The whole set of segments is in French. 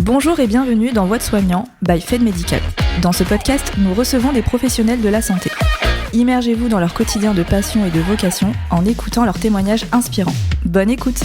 Bonjour et bienvenue dans Voix de soignant by Fed Medical. Dans ce podcast, nous recevons des professionnels de la santé. Immergez-vous dans leur quotidien de passion et de vocation en écoutant leurs témoignages inspirants. Bonne écoute!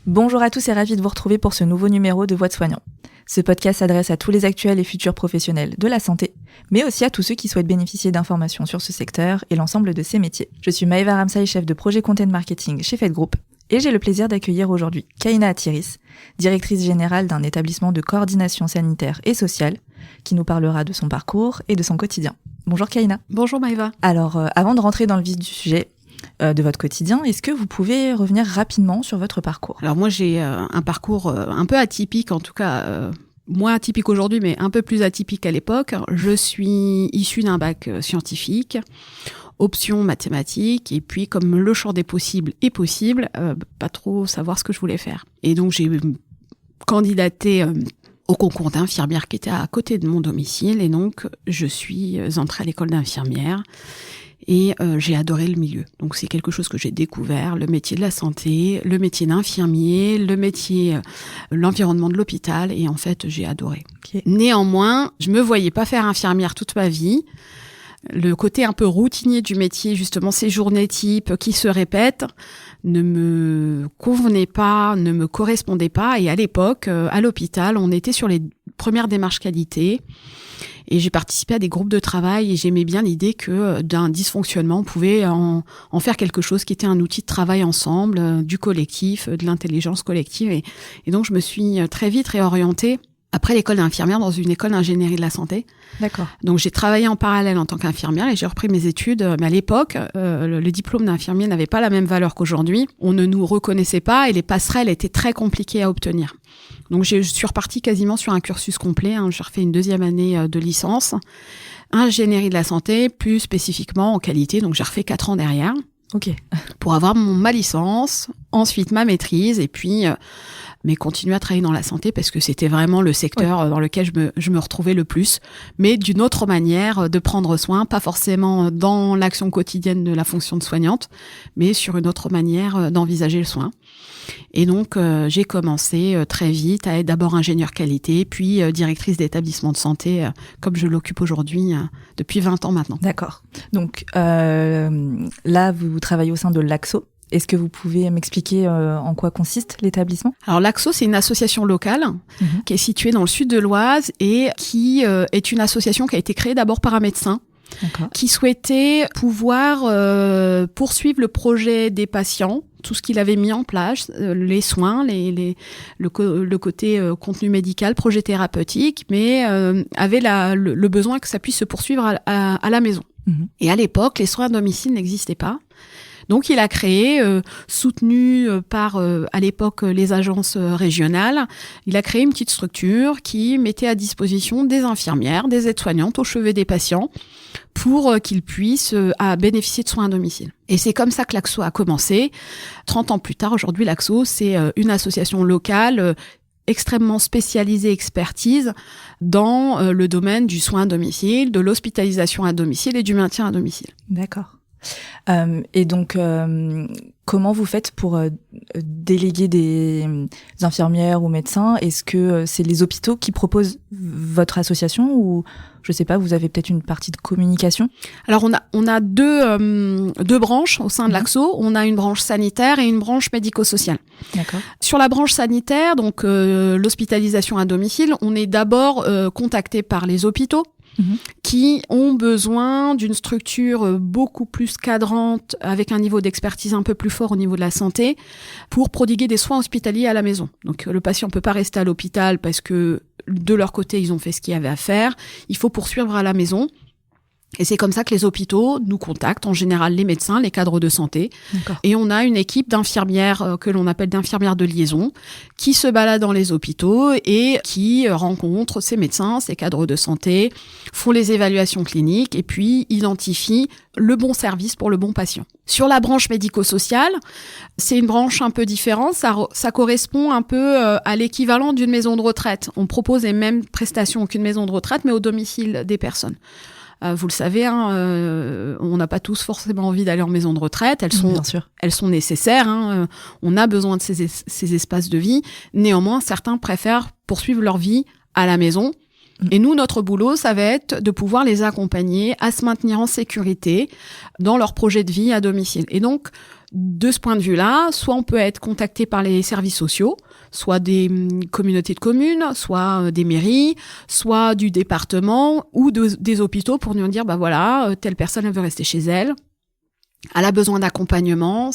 Bonjour à tous et ravi de vous retrouver pour ce nouveau numéro de Voix de soignant. Ce podcast s'adresse à tous les actuels et futurs professionnels de la santé, mais aussi à tous ceux qui souhaitent bénéficier d'informations sur ce secteur et l'ensemble de ses métiers. Je suis Maëva Ramsaï, chef de projet Content Marketing chez Fed Group, et j'ai le plaisir d'accueillir aujourd'hui Kaina Attiris, directrice générale d'un établissement de coordination sanitaire et sociale, qui nous parlera de son parcours et de son quotidien. Bonjour Kaina. Bonjour Maëva. Alors, avant de rentrer dans le vif du sujet de votre quotidien, est-ce que vous pouvez revenir rapidement sur votre parcours ? Alors moi j'ai un parcours un peu atypique, en tout cas moins atypique aujourd'hui, mais un peu plus atypique qu'à l'époque. Je suis issue d'un bac scientifique, option mathématiques, et puis comme le champ des possibles est possible, pas trop savoir ce que je voulais faire. Et donc j'ai candidaté au concours d'infirmière qui était à côté de mon domicile, et donc je suis entrée à l'école d'infirmière. Et j'ai adoré le milieu. Donc c'est quelque chose que j'ai découvert, le métier de la santé, le métier d'infirmier, le métier, l'environnement de l'hôpital, et en fait j'ai adoré. Okay. Néanmoins, je me voyais pas faire infirmière toute ma vie. Le côté un peu routinier du métier, justement ces journées types qui se répètent, ne me convenait pas, ne me correspondait pas. Et à l'époque, à l'hôpital, on était sur les premières démarches qualité. Et j'ai participé à des groupes de travail et j'aimais bien l'idée que d'un dysfonctionnement, on pouvait en faire quelque chose qui était un outil de travail ensemble, du collectif, de l'intelligence collective. Et donc, je me suis très vite réorientée après l'école d'infirmière dans une école d'ingénierie de la santé. D'accord. Donc, j'ai travaillé en parallèle en tant qu'infirmière et j'ai repris mes études. Mais à l'époque, le diplôme d'infirmier n'avait pas la même valeur qu'aujourd'hui. On ne nous reconnaissait pas et les passerelles étaient très compliquées à obtenir. Donc, je suis repartie quasiment sur un cursus complet. J'ai refait une deuxième année de licence. Ingénierie de la santé, plus spécifiquement en qualité. Donc, j'ai refait 4 ans derrière. Ok. Pour avoir ma licence, ensuite ma maîtrise, et puis mais continuer à travailler dans la santé parce que c'était vraiment le secteur dans lequel je me retrouvais le plus, mais d'une autre manière de prendre soin, pas forcément dans l'action quotidienne de la fonction de soignante, mais sur une autre manière d'envisager le soin. Et donc j'ai commencé très vite à être d'abord ingénieure qualité, puis directrice d'établissement de santé, comme je l'occupe aujourd'hui depuis 20 ans maintenant. D'accord. Donc là, vous travaillez au sein de l'AXO. Est-ce que vous pouvez m'expliquer en quoi consiste l'établissement ? Alors l'AXO, c'est une association locale qui est située dans le sud de l'Oise et qui est une association qui a été créée d'abord par un médecin. D'accord. Qui souhaitait pouvoir poursuivre le projet des patients, tout ce qu'il avait mis en place, les soins, le côté contenu médical, projet thérapeutique, mais avait le besoin que ça puisse se poursuivre à la maison. Et à l'époque, les soins à domicile n'existaient pas. Donc, il a créé, soutenu par, à l'époque, les agences régionales, il a créé une petite structure qui mettait à disposition des infirmières, des aides-soignantes au chevet des patients pour qu'ils puissent bénéficier de soins à domicile. Et c'est comme ça que l'AXO a commencé. 30 ans plus tard, aujourd'hui, l'AXO, c'est une association locale extrêmement spécialisée expertise dans le domaine du soin à domicile, de l'hospitalisation à domicile et du maintien à domicile. D'accord. Et donc, comment vous faites pour déléguer des infirmières ou médecins ? Est-ce que c'est les hôpitaux qui proposent votre association ou, je sais pas, vous avez peut-être une partie de communication ? Alors, on a deux branches au sein de l'AXO. On a une branche sanitaire et une branche médico-sociale. D'accord. Sur la branche sanitaire, donc l'hospitalisation à domicile, on est d'abord contacté par les hôpitaux. Qui ont besoin d'une structure beaucoup plus cadrante, avec un niveau d'expertise un peu plus fort au niveau de la santé, pour prodiguer des soins hospitaliers à la maison. Donc le patient peut pas rester à l'hôpital parce que de leur côté, ils ont fait ce qu'il y avait à faire. Il faut poursuivre à la maison. Et c'est comme ça que les hôpitaux nous contactent, en général les médecins, les cadres de santé. D'accord. Et on a une équipe d'infirmières que l'on appelle d'infirmières de liaison qui se baladent dans les hôpitaux et qui rencontrent ces médecins, ces cadres de santé, font les évaluations cliniques et puis identifient le bon service pour le bon patient. Sur la branche médico-sociale, c'est une branche un peu différente. Ça correspond un peu à l'équivalent d'une maison de retraite. On propose les mêmes prestations qu'une maison de retraite, mais au domicile des personnes. Vous le savez, on n'a pas tous forcément envie d'aller en maison de retraite. Elles sont nécessaires. On a besoin de ces espaces de vie. Néanmoins, certains préfèrent poursuivre leur vie à la maison. Et nous, notre boulot, ça va être de pouvoir les accompagner à se maintenir en sécurité dans leur projet de vie à domicile. Et donc, de ce point de vue-là, soit on peut être contacté par les services sociaux, soit des communautés de communes, soit des mairies, soit du département ou des hôpitaux pour nous dire, voilà, telle personne, elle veut rester chez elle, elle a besoin d'accompagnement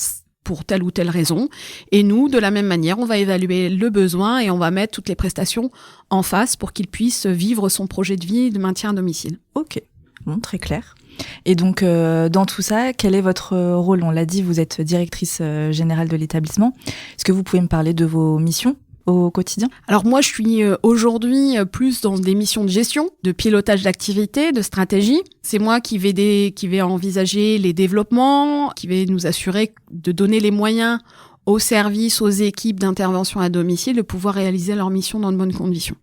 pour telle ou telle raison. Et nous, de la même manière, on va évaluer le besoin et on va mettre toutes les prestations en face pour qu'il puisse vivre son projet de vie de maintien à domicile. Ok, bon, très clair. Et donc, dans tout ça, quel est votre rôle ? On l'a dit, vous êtes directrice générale de l'établissement. Est-ce que vous pouvez me parler de vos missions au quotidien ? Alors moi, je suis aujourd'hui plus dans des missions de gestion, de pilotage d'activité, de stratégie. C'est moi qui vais envisager les développements, qui vais nous assurer de donner les moyens aux services, aux équipes d'intervention à domicile de pouvoir réaliser leur mission dans de bonnes conditions.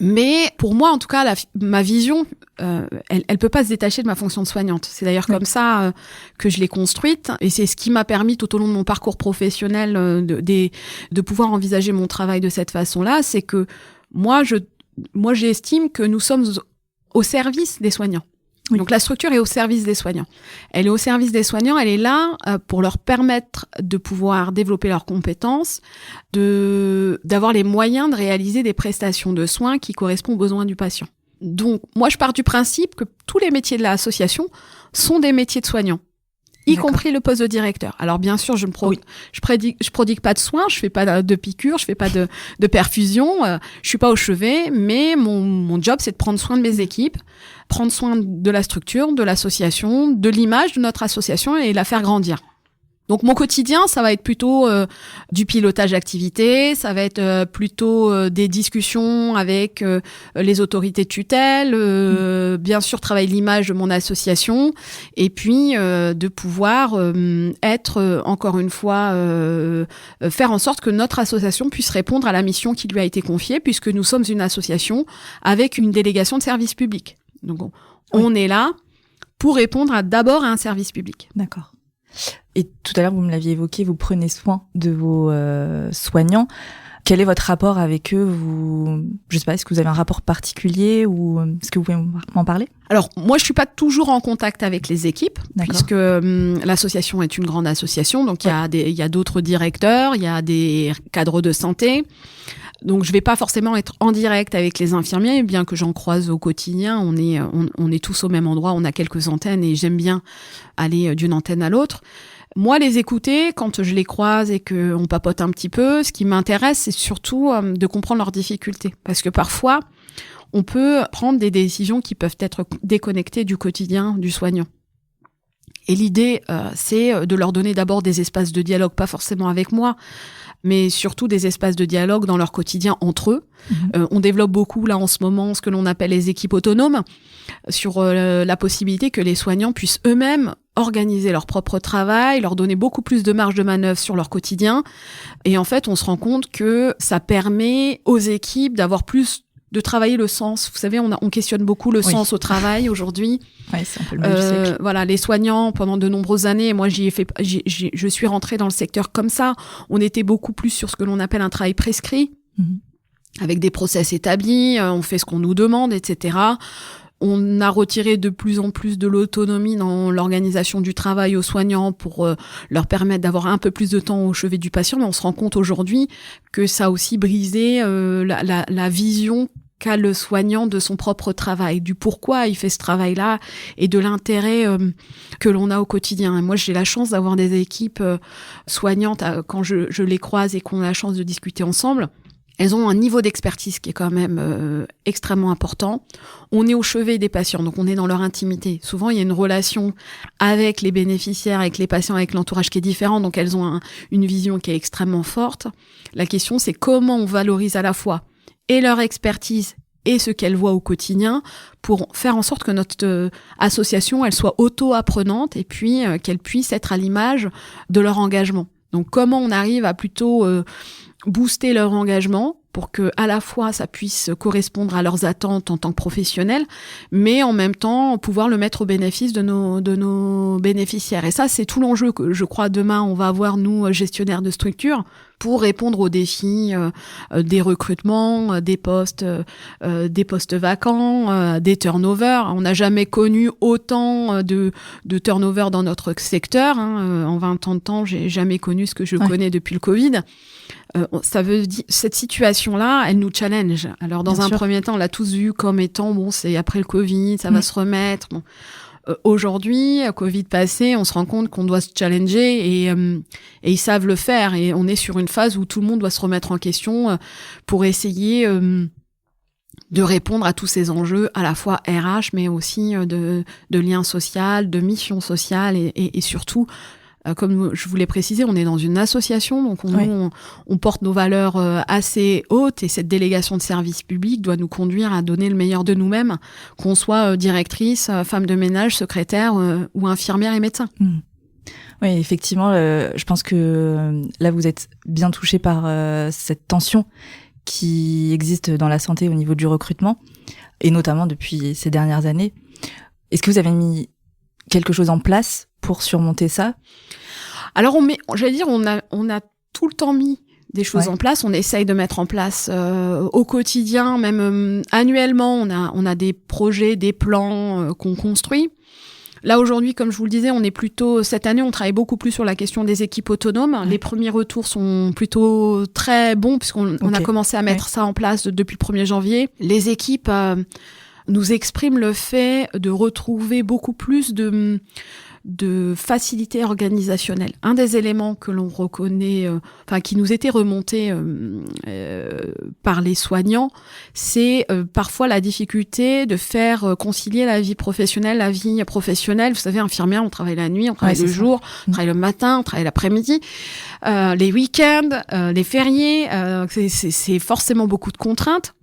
Mais pour moi, en tout cas, ma vision, elle peut pas se détacher de ma fonction de soignante. C'est d'ailleurs comme ça que je l'ai construite, et c'est ce qui m'a permis tout au long de mon parcours professionnel de pouvoir envisager mon travail de cette façon-là. C'est que moi, j'estime que nous sommes au service des soignants. Oui. Donc la structure est au service des soignants. Elle est au service des soignants, elle est là pour leur permettre de pouvoir développer leurs compétences, d'avoir les moyens de réaliser des prestations de soins qui correspondent aux besoins du patient. Donc moi je pars du principe que tous les métiers de l'association sont des métiers de soignants, y compris le poste de directeur. Alors bien sûr, je prodigue pas de soins, je fais pas de piqûres, je fais pas de perfusion, je suis pas au chevet, mais mon job c'est de prendre soin de mes équipes, prendre soin de la structure, de l'association, de l'image de notre association et la faire grandir. Donc mon quotidien, ça va être plutôt du pilotage d'activité, ça va être plutôt des discussions avec les autorités de tutelle, bien sûr travailler l'image de mon association, et puis de pouvoir être, encore une fois, faire en sorte que notre association puisse répondre à la mission qui lui a été confiée, puisque nous sommes une association avec une délégation de service public. Donc on est là pour répondre d'abord à un service public. D'accord. Et tout à l'heure, vous me l'aviez évoqué, vous prenez soin de vos soignants. Quel est votre rapport avec eux ? Je sais pas, est-ce que vous avez un rapport particulier ou est-ce que vous pouvez m'en parler ? Alors, moi, je suis pas toujours en contact avec les équipes, puisque l'association est une grande association, donc il y a d'autres directeurs, il y a des cadres de santé. Donc, je vais pas forcément être en direct avec les infirmiers, bien que j'en croise au quotidien. On est tous au même endroit, on a quelques antennes et j'aime bien aller d'une antenne à l'autre. Moi, les écouter, quand je les croise et qu'on papote un petit peu, ce qui m'intéresse, c'est surtout de comprendre leurs difficultés. Parce que parfois, on peut prendre des décisions qui peuvent être déconnectées du quotidien du soignant. Et l'idée, c'est de leur donner d'abord des espaces de dialogue, pas forcément avec moi, mais surtout des espaces de dialogue dans leur quotidien entre eux. On développe beaucoup, là, en ce moment, ce que l'on appelle les équipes autonomes, sur la possibilité que les soignants puissent eux-mêmes organiser leur propre travail, leur donner beaucoup plus de marge de manœuvre sur leur quotidien. Et en fait, on se rend compte que ça permet aux équipes d'avoir plus de travailler le sens. Vous savez, on questionne beaucoup le sens au travail aujourd'hui. Oui, c'est un peu le mal du siècle. Voilà, les soignants, pendant de nombreuses années, moi je suis rentrée dans le secteur comme ça. On était beaucoup plus sur ce que l'on appelle un travail prescrit, avec des process établis, on fait ce qu'on nous demande, etc. On a retiré de plus en plus de l'autonomie dans l'organisation du travail aux soignants pour leur permettre d'avoir un peu plus de temps au chevet du patient. Mais on se rend compte aujourd'hui que ça a aussi brisé la vision qu'a le soignant de son propre travail, du pourquoi il fait ce travail-là et de l'intérêt que l'on a au quotidien. Et moi, j'ai la chance d'avoir des équipes soignantes quand je les croise et qu'on a la chance de discuter ensemble. Elles ont un niveau d'expertise qui est quand même extrêmement important. On est au chevet des patients, donc on est dans leur intimité. Souvent, il y a une relation avec les bénéficiaires, avec les patients, avec l'entourage qui est différent, donc elles ont une vision qui est extrêmement forte. La question, c'est comment on valorise à la fois et leur expertise et ce qu'elles voient au quotidien pour faire en sorte que notre association, elle soit auto-apprenante et puis qu'elle puisse être à l'image de leur engagement. Donc, comment on arrive à plutôt booster leur engagement pour que à la fois ça puisse correspondre à leurs attentes en tant que professionnels, mais en même temps pouvoir le mettre au bénéfice de nos bénéficiaires. Et ça, c'est tout l'enjeu que je crois demain on va avoir, nous, gestionnaires de structures, pour répondre aux défis des recrutements, des postes vacants, des turnovers. On n'a jamais connu autant de turnover dans notre secteur. En 20 ans de temps, j'ai jamais connu ce que je connais depuis le Covid. Ça veut dire, cette situation-là, elle nous challenge. Alors, dans un premier temps, on l'a tous vu comme étant, bon, c'est après le Covid, ça va se remettre. Bon. Aujourd'hui, Covid passé, on se rend compte qu'on doit se challenger et ils savent le faire. Et on est sur une phase où tout le monde doit se remettre en question pour essayer de répondre à tous ces enjeux, à la fois RH, mais aussi de lien social, de mission sociale et surtout, comme je vous l'ai précisé, on est dans une association, donc on porte nos valeurs assez hautes et cette délégation de service public doit nous conduire à donner le meilleur de nous-mêmes, qu'on soit directrice, femme de ménage, secrétaire ou infirmière et médecin. Oui, effectivement, je pense que là, vous êtes bien touché par cette tension qui existe dans la santé au niveau du recrutement, et notamment depuis ces dernières années. Est-ce que vous avez mis quelque chose en place pour surmonter ça? Alors, on a tout le temps mis des choses en place. On essaye de mettre en place au quotidien, même annuellement, on a des projets, des plans qu'on construit. Là, aujourd'hui, comme je vous le disais, cette année, on travaille beaucoup plus sur la question des équipes autonomes. Les premiers retours sont plutôt très bons puisqu'on a commencé à mettre ça en place depuis le 1er janvier. Les équipes nous expriment le fait de retrouver beaucoup plus de facilité organisationnelle. Un des éléments que l'on reconnaît, qui nous était remonté par les soignants, c'est parfois la difficulté de faire concilier la vie professionnelle, la vie professionnelle. Vous savez, infirmière, on travaille la nuit, on travaille le jour, on travaille le matin, on travaille l'après-midi, les week-ends, les fériés, c'est forcément beaucoup de contraintes.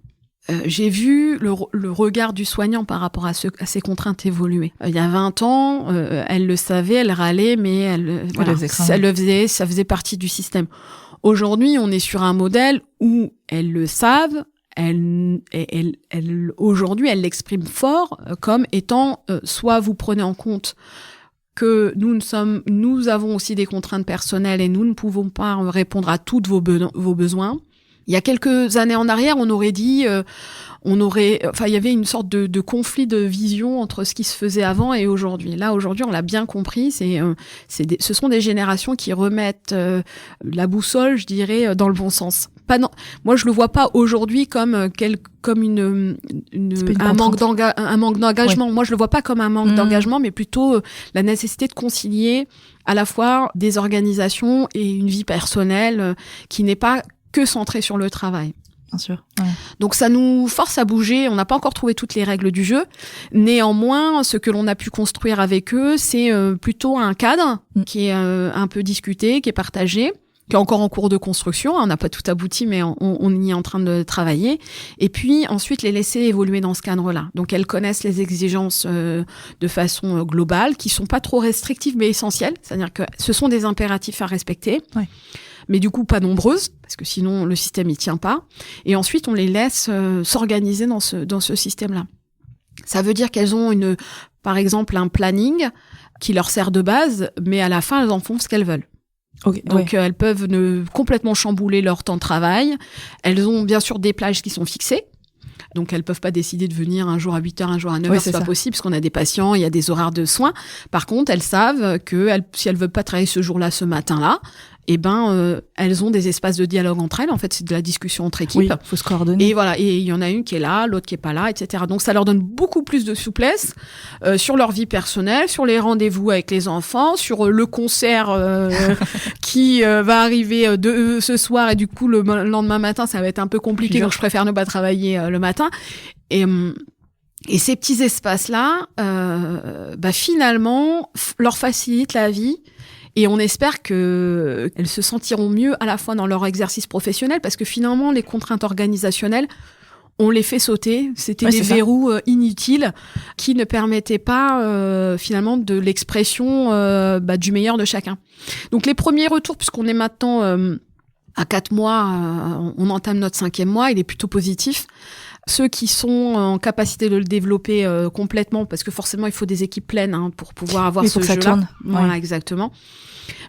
J'ai vu le regard du soignant par rapport à ces contraintes évoluer. Il y a 20 ans, elle le savait, elle râlait, mais ça faisait partie du système. Aujourd'hui, on est sur un modèle où elles le savent, aujourd'hui, elle l'exprime fort comme étant soit vous prenez en compte que nous avons aussi des contraintes personnelles et nous ne pouvons pas répondre à tous vos besoins. Il y a quelques années en arrière, on aurait dit, il y avait une sorte de conflit de vision entre ce qui se faisait avant et aujourd'hui. Là, aujourd'hui, on l'a bien compris, ce sont des générations qui remettent la boussole, je dirais, dans le bon sens. Moi, je le vois pas aujourd'hui comme un manque d'engagement. Moi, je le vois pas comme un manque d'engagement, mais plutôt la nécessité de concilier à la fois des organisations et une vie personnelle qui n'est pas que centré sur le travail. Bien sûr. Ouais. Donc ça nous force à bouger. On n'a pas encore trouvé toutes les règles du jeu. Néanmoins, ce que l'on a pu construire avec eux, c'est plutôt un cadre qui est un peu discuté, qui est partagé, qui est encore en cours de construction. On n'a pas tout abouti, mais on y est en train de travailler. Et puis ensuite, les laisser évoluer dans ce cadre-là. Donc elles connaissent les exigences de façon globale, qui sont pas trop restrictives, mais essentielles. C'est-à-dire que ce sont des impératifs à respecter. Ouais. Mais du coup pas nombreuses, parce que sinon le système il tient pas. Et ensuite on les laisse s'organiser dans ce système-là. Ça veut dire qu'elles ont par exemple un planning qui leur sert de base, mais à la fin elles en font ce qu'elles veulent. Okay, donc elles peuvent complètement chambouler leur temps de travail. Elles ont bien sûr des plages qui sont fixées. Donc elles peuvent pas décider de venir un jour à 8h, un jour à 9h, c'est pas possible parce qu'on a des patients, il y a des horaires de soins. Par contre, elles savent que si elles veulent pas travailler ce jour-là, ce matin-là, elles ont des espaces de dialogue entre elles. En fait, c'est de la discussion entre équipes. Oui, faut se coordonner. Et voilà, et il y en a une qui est là, l'autre qui est pas là, etc. Donc ça leur donne beaucoup plus de souplesse sur leur vie personnelle, sur les rendez-vous avec les enfants, sur le concert qui va arriver ce soir et du coup le lendemain matin, ça va être un peu compliqué. Donc je préfère ne pas travailler le matin. Et ces petits espaces-là, finalement, leur facilitent la vie. Et on espère qu'elles se sentiront mieux à la fois dans leur exercice professionnel, parce que finalement, les contraintes organisationnelles, on les fait sauter. C'était des verrous inutiles qui ne permettaient pas finalement de l'expression du meilleur de chacun. Donc les premiers retours, puisqu'on est maintenant À 4 mois, on entame notre 5e mois, il est plutôt positif. Ceux qui sont en capacité de le développer complètement, parce que forcément, il faut des équipes pleines pour pouvoir avoir ce jeu-là. Tourne. Voilà, exactement.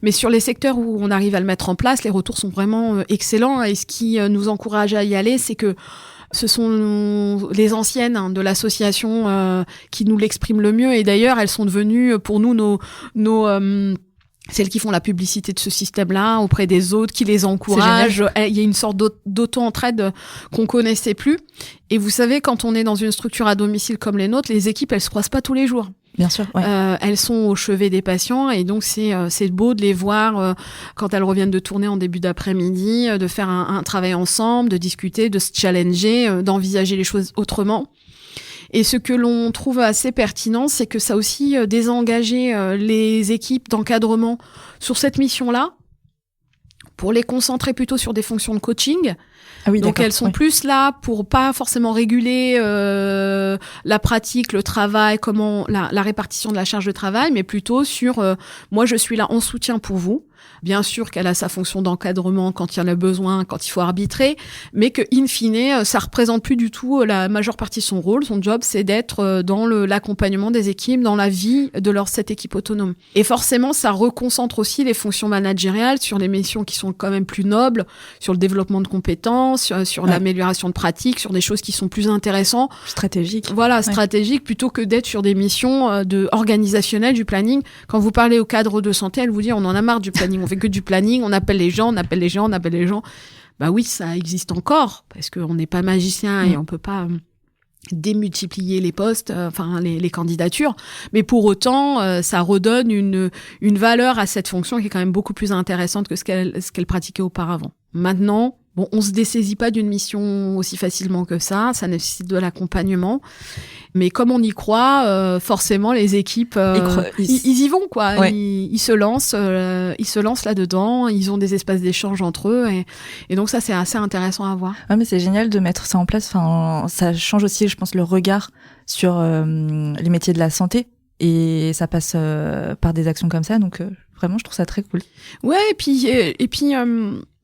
Mais sur les secteurs où on arrive à le mettre en place, les retours sont vraiment excellents. Et ce qui nous encourage à y aller, c'est que ce sont les anciennes de l'association qui nous l'expriment le mieux. Et d'ailleurs, elles sont devenues pour nous nos celles qui font la publicité de ce système-là auprès des autres, qui les encouragent. Il y a une sorte d'auto-entraide qu'on connaissait plus. Et vous savez, quand on est dans une structure à domicile comme les nôtres, les équipes, elles se croisent pas tous les jours. Bien sûr. Ouais. Elles sont au chevet des patients et donc c'est beau de les voir quand elles reviennent de tourner en début d'après-midi, de faire un travail ensemble, de discuter, de se challenger, d'envisager les choses autrement. Et ce que l'on trouve assez pertinent, c'est que ça a aussi désengagé les équipes d'encadrement sur cette mission-là pour les concentrer plutôt sur des fonctions de coaching. Ah oui, donc elles sont plus là pour pas forcément réguler la pratique, le travail, comment la répartition de la charge de travail, mais plutôt sur moi je suis là en soutien pour vous. Bien sûr qu'elle a sa fonction d'encadrement quand il y en a besoin, quand il faut arbitrer, mais que in fine, ça représente plus du tout la majeure partie de son rôle. Son job, c'est d'être dans l'accompagnement des équipes, dans la vie de cette équipe autonome. Et forcément, ça reconcentre aussi les fonctions managériales sur les missions qui sont quand même plus nobles, sur le développement de compétences, sur l'amélioration de pratiques, sur des choses qui sont plus intéressantes. Stratégiques. Voilà, stratégiques, plutôt que d'être sur des missions organisationnelles, du planning. Quand vous parlez au cadre de santé, elle vous dit on en a marre du planning. On fait que du planning, on appelle les gens. Bah oui, ça existe encore, parce qu'on n'est pas magicien et on peut pas démultiplier les postes, les candidatures. Mais pour autant, ça redonne une valeur à cette fonction qui est quand même beaucoup plus intéressante que ce qu'elle pratiquait auparavant. Maintenant, bon, on se dessaisit pas d'une mission aussi facilement que ça nécessite de l'accompagnement. Mais comme on y croit, forcément les équipes, ils y vont quoi. Ouais. Ils se lancent là-dedans. Ils ont des espaces d'échange entre eux et donc ça c'est assez intéressant à voir. Ouais, mais c'est génial de mettre ça en place. Enfin, ça change aussi, je pense, le regard sur les métiers de la santé et ça passe par des actions comme ça. Donc vraiment, je trouve ça très cool. Ouais, et puis.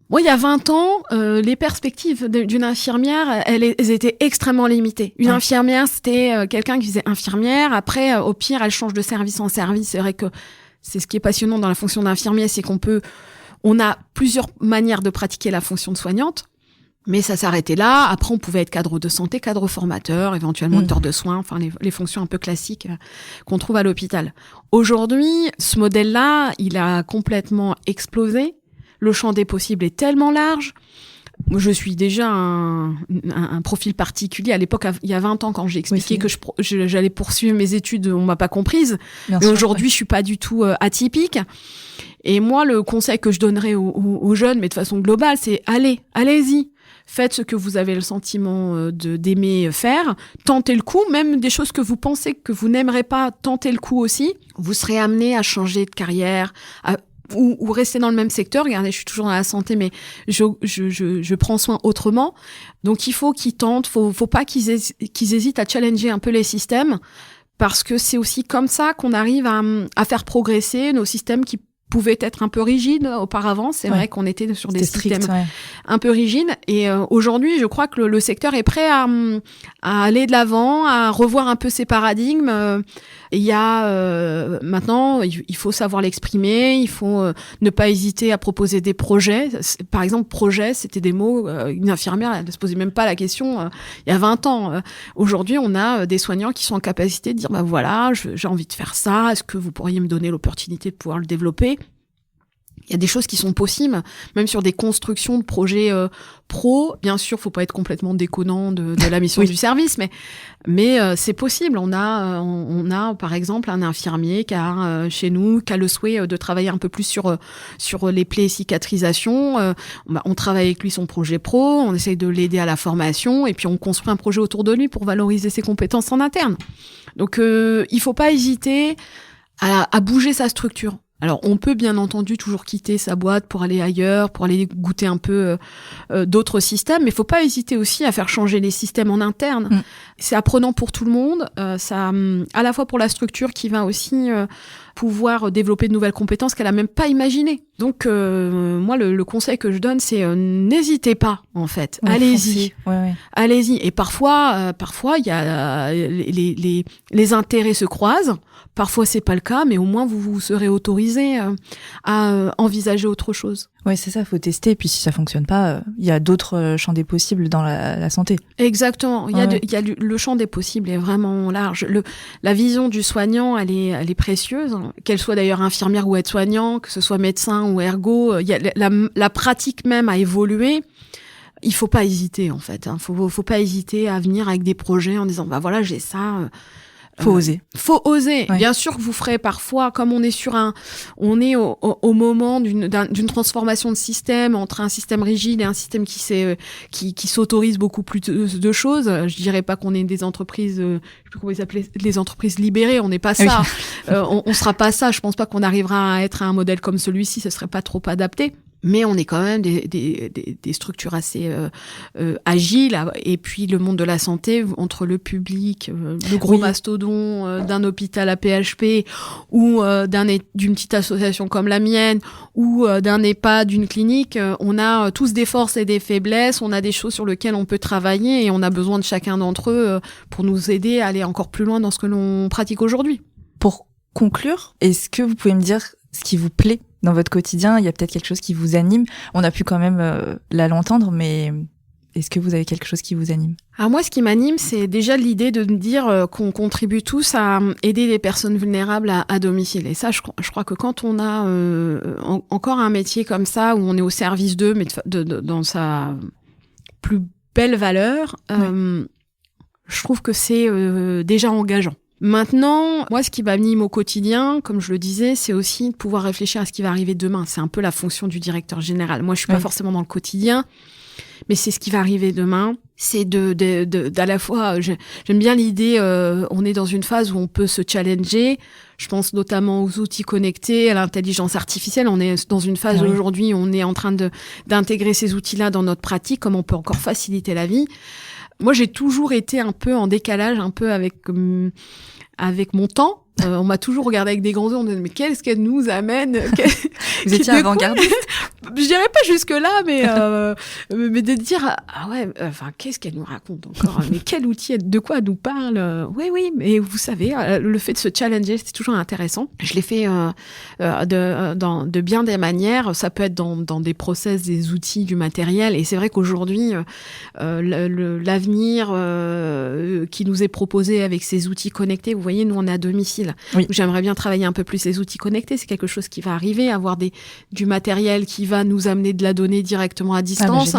Moi, il y a 20 ans, les perspectives d'une infirmière, elles étaient extrêmement limitées. Une infirmière, c'était quelqu'un qui faisait infirmière. Après, au pire, elle change de service en service. C'est vrai que c'est ce qui est passionnant dans la fonction d'infirmier, c'est on a plusieurs manières de pratiquer la fonction de soignante. Mais ça s'arrêtait là. Après, on pouvait être cadre de santé, cadre formateur, éventuellement auteur de soins, enfin les fonctions un peu classiques qu'on trouve à l'hôpital. Aujourd'hui, ce modèle-là, il a complètement explosé. Le champ des possibles est tellement large. Moi, je suis déjà un profil particulier. À l'époque, il y a 20 ans, quand j'ai expliqué que j'allais poursuivre mes études, on m'a pas comprise. Mais aujourd'hui, je suis pas du tout atypique. Et moi, le conseil que je donnerais aux jeunes, mais de façon globale, c'est allez-y. Faites ce que vous avez le sentiment d'aimer faire. Tentez le coup, même des choses que vous pensez que vous n'aimerez pas, tentez le coup aussi. Vous serez amené à changer de carrière, ou rester dans le même secteur. Regardez, je suis toujours dans la santé, mais je prends soin autrement. Donc, il faut qu'ils tentent. Faut pas qu'ils hésitent à challenger un peu les systèmes, parce que c'est aussi comme ça qu'on arrive à faire progresser nos systèmes qui pouvaient être un peu rigides auparavant. C'est vrai qu'on était sur des systèmes un peu rigides. Et aujourd'hui, je crois que le secteur est prêt à aller de l'avant, à revoir un peu ses paradigmes. Il y a maintenant, il faut savoir l'exprimer, il faut ne pas hésiter à proposer des projets. Par exemple, projet, c'était des mots, une infirmière, elle ne se posait même pas la question il y a 20 ans. Aujourd'hui, on a des soignants qui sont en capacité de dire, bah voilà, j'ai envie de faire ça, est-ce que vous pourriez me donner l'opportunité de pouvoir le développer ? Il y a des choses qui sont possibles, même sur des constructions de projets pro. Bien sûr, faut pas être complètement déconnant de la mission du service, mais c'est possible. On a par exemple un infirmier qui a chez nous qui a le souhait de travailler un peu plus sur les plaies et cicatrisations. On travaille avec lui son projet pro, on essaye de l'aider à la formation et puis on construit un projet autour de lui pour valoriser ses compétences en interne. Donc il faut pas hésiter à bouger sa structure. Alors, on peut bien entendu toujours quitter sa boîte pour aller ailleurs, pour aller goûter un peu d'autres systèmes, mais il faut pas hésiter aussi à faire changer les systèmes en interne. C'est apprenant pour tout le monde, ça à la fois pour la structure qui va aussi pouvoir développer de nouvelles compétences qu'elle a même pas imaginées. Donc moi le conseil que je donne c'est n'hésitez pas en fait, allez-y. Ouais. Allez-y. Et parfois il y a les intérêts se croisent. Parfois c'est pas le cas, mais au moins vous serez autorisé à envisager autre chose. Oui, c'est ça, faut tester. Et puis si ça fonctionne pas, il y a d'autres champs des possibles dans la santé. Exactement. Il y a le champ des possibles est vraiment large. La vision du soignant, elle est précieuse. Qu'elle soit d'ailleurs infirmière ou aide-soignant, que ce soit médecin ou ergo, il y a la pratique même a évolué. Il faut pas hésiter en fait. Faut pas hésiter à venir avec des projets en disant bah voilà j'ai ça. Faut oser. Faut oser. Ouais. Bien sûr que vous ferez parfois, comme on est au moment d'une transformation de système entre un système rigide et un système qui s'autorise beaucoup plus de choses. Je dirais pas qu'on est des entreprises, je sais plus comment ils appelaient, les entreprises libérées. On n'est pas ça. Oui. On sera pas ça. Je pense pas qu'on arrivera à être un modèle comme celui-ci. Ce serait pas trop adapté. Mais on est quand même des structures assez agiles. Et puis le monde de la santé, entre le public, le gros mastodon d'un hôpital à PHP ou d'une petite association comme la mienne ou d'un EHPAD, d'une clinique, on a tous des forces et des faiblesses, on a des choses sur lesquelles on peut travailler et on a besoin de chacun d'entre eux pour nous aider à aller encore plus loin dans ce que l'on pratique aujourd'hui. Pour conclure, est-ce que vous pouvez me dire ce qui vous plaît dans votre quotidien? Il y a peut-être quelque chose qui vous anime. On a pu quand même là l'entendre, mais est-ce que vous avez quelque chose qui vous anime? Alors moi, ce qui m'anime, c'est déjà l'idée de me dire qu'on contribue tous à aider les personnes vulnérables à domicile. Et ça, je crois que quand on a encore un métier comme ça, où on est au service d'eux, mais dans sa plus belle valeur, je trouve que c'est déjà engageant. Maintenant, moi, ce qui m'anime au quotidien, comme je le disais, c'est aussi de pouvoir réfléchir à ce qui va arriver demain. C'est un peu la fonction du directeur général. Moi, je suis pas forcément dans le quotidien, mais c'est ce qui va arriver demain. C'est d'à la fois, j'aime bien l'idée, on est dans une phase où on peut se challenger. Je pense notamment aux outils connectés, à l'intelligence artificielle. On est dans une phase où aujourd'hui, on est en train d'intégrer ces outils-là dans notre pratique, comme on peut encore faciliter la vie. Moi, j'ai toujours été un peu en décalage, un peu avec mon temps. On m'a toujours regardé avec des grands yeux, on me disait, mais qu'est-ce qu'elle nous amène? Vous étiez avant-gardiste? Je dirais pas jusque-là, mais de dire, ah ouais, enfin, qu'est-ce qu'elle nous raconte encore? Mais quel outil, de quoi elle nous parle? Oui, mais vous savez, le fait de se challenger, c'est toujours intéressant. Je l'ai fait de bien des manières. Ça peut être dans des process, des outils, du matériel. Et c'est vrai qu'aujourd'hui, l'avenir qui nous est proposé avec ces outils connectés, vous voyez, nous, on est à domicile. Oui. J'aimerais bien travailler un peu plus les outils connectés. C'est quelque chose qui va arriver, avoir du matériel qui va nous amener de la donnée directement à distance,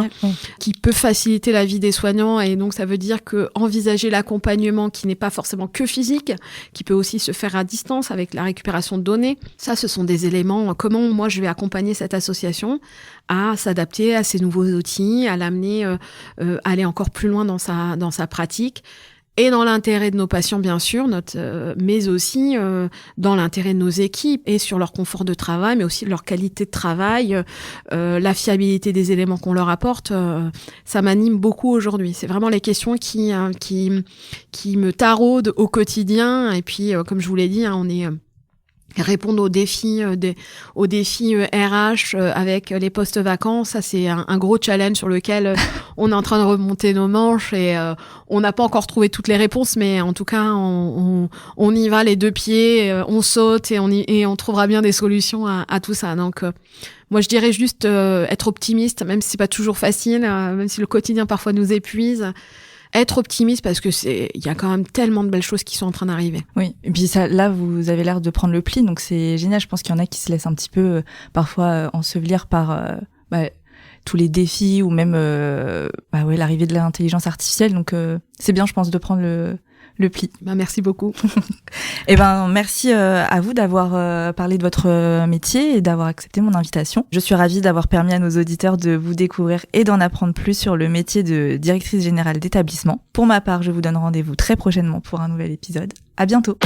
qui peut faciliter la vie des soignants. Et donc, ça veut dire que envisager l'accompagnement qui n'est pas forcément que physique, qui peut aussi se faire à distance avec la récupération de données. Ça, ce sont des éléments. Comment moi, je vais accompagner cette association à s'adapter à ces nouveaux outils, à l'amener à aller encore plus loin dans sa pratique. Et dans l'intérêt de nos patients, bien sûr, mais aussi dans l'intérêt de nos équipes et sur leur confort de travail, mais aussi leur qualité de travail, la fiabilité des éléments qu'on leur apporte. Ça m'anime beaucoup aujourd'hui. C'est vraiment les questions qui me taraudent au quotidien. Et puis, comme je vous l'ai dit, on est répondre aux défis RH avec les postes vacants, ça c'est un gros challenge sur lequel on est en train de remonter nos manches et on n'a pas encore trouvé toutes les réponses, mais en tout cas on y va les deux pieds, on saute et on trouvera bien des solutions à tout ça. Donc moi je dirais juste être optimiste, même si c'est pas toujours facile, même si le quotidien parfois nous épuise. Être optimiste parce que il y a quand même tellement de belles choses qui sont en train d'arriver. Oui, et puis ça, là, vous avez l'air de prendre le pli, donc c'est génial. Je pense qu'il y en a qui se laissent un petit peu parfois ensevelir par tous les défis ou même l'arrivée de l'intelligence artificielle. Donc c'est bien, je pense, de prendre le pli. Merci beaucoup. Merci à vous d'avoir parlé de votre métier et d'avoir accepté mon invitation. Je suis ravie d'avoir permis à nos auditeurs de vous découvrir et d'en apprendre plus sur le métier de directrice générale d'établissement. Pour ma part, je vous donne rendez-vous très prochainement pour un nouvel épisode. À bientôt.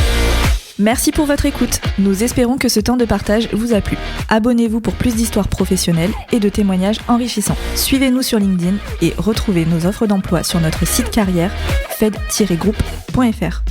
Merci pour votre écoute. Nous espérons que ce temps de partage vous a plu. Abonnez-vous pour plus d'histoires professionnelles et de témoignages enrichissants. Suivez-nous sur LinkedIn et retrouvez nos offres d'emploi sur notre site carrière fed-group.fr.